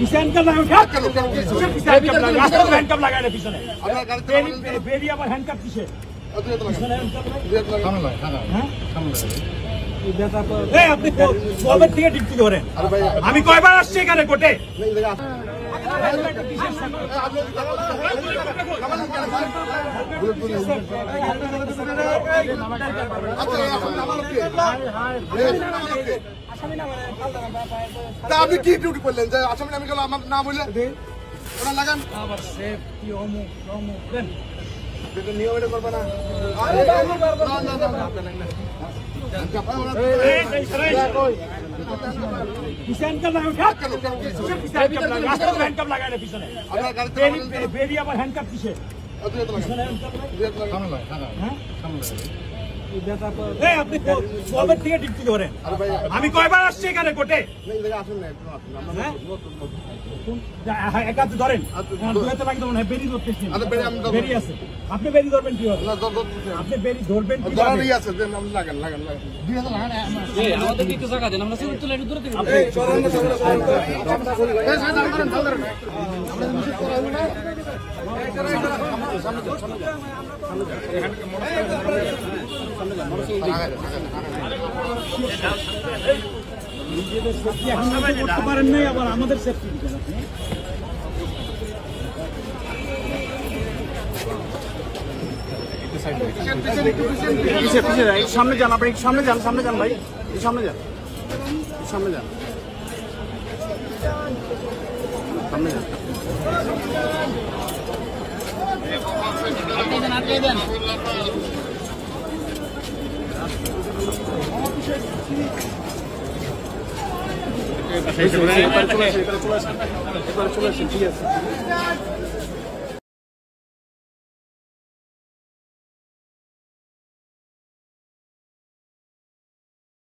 Handcuff লাগানো handcuff লাগায় না পিছনে বেরি আবার হ্যান্ডকাপ কিসে আপনি কবে থেকে ডিউটি করেন? আমি কয়বার আসছি এখানে কোর্টে? আপনি কি ডিউটি করলেন যে আসামি নামে গেল আমার না বললে ওরা লাগান আবার সেফটি অমুক অমুক দেন নিয়ম এটা করবে না হ্যান্ডকাপ লাগায় না পিছনে বেরি আবার হ্যান্ডকাপ কিসে আপনি কবে থেকে ডিউটি করেন? আমি কয়বার আসছি এখানে কোর্টে? একাতে ধরেন বেরি ধরতেছি বেরি আছে আপনি বেরি ধরবেন কি আপনি বেরি ধরবেন আমাদেরকে একটু জায়গা দেন আমরা তুলে একটু দূরে থেকে নিজেদের সেফটি এখন করতে পারেন নাই আবার আমাদের সেফটি দিবেন আপনি সামনে যান আপনি সামনে যান ভাই সামনে যান সামনে যান সামনে যান চলে আসেন ঠিক আছে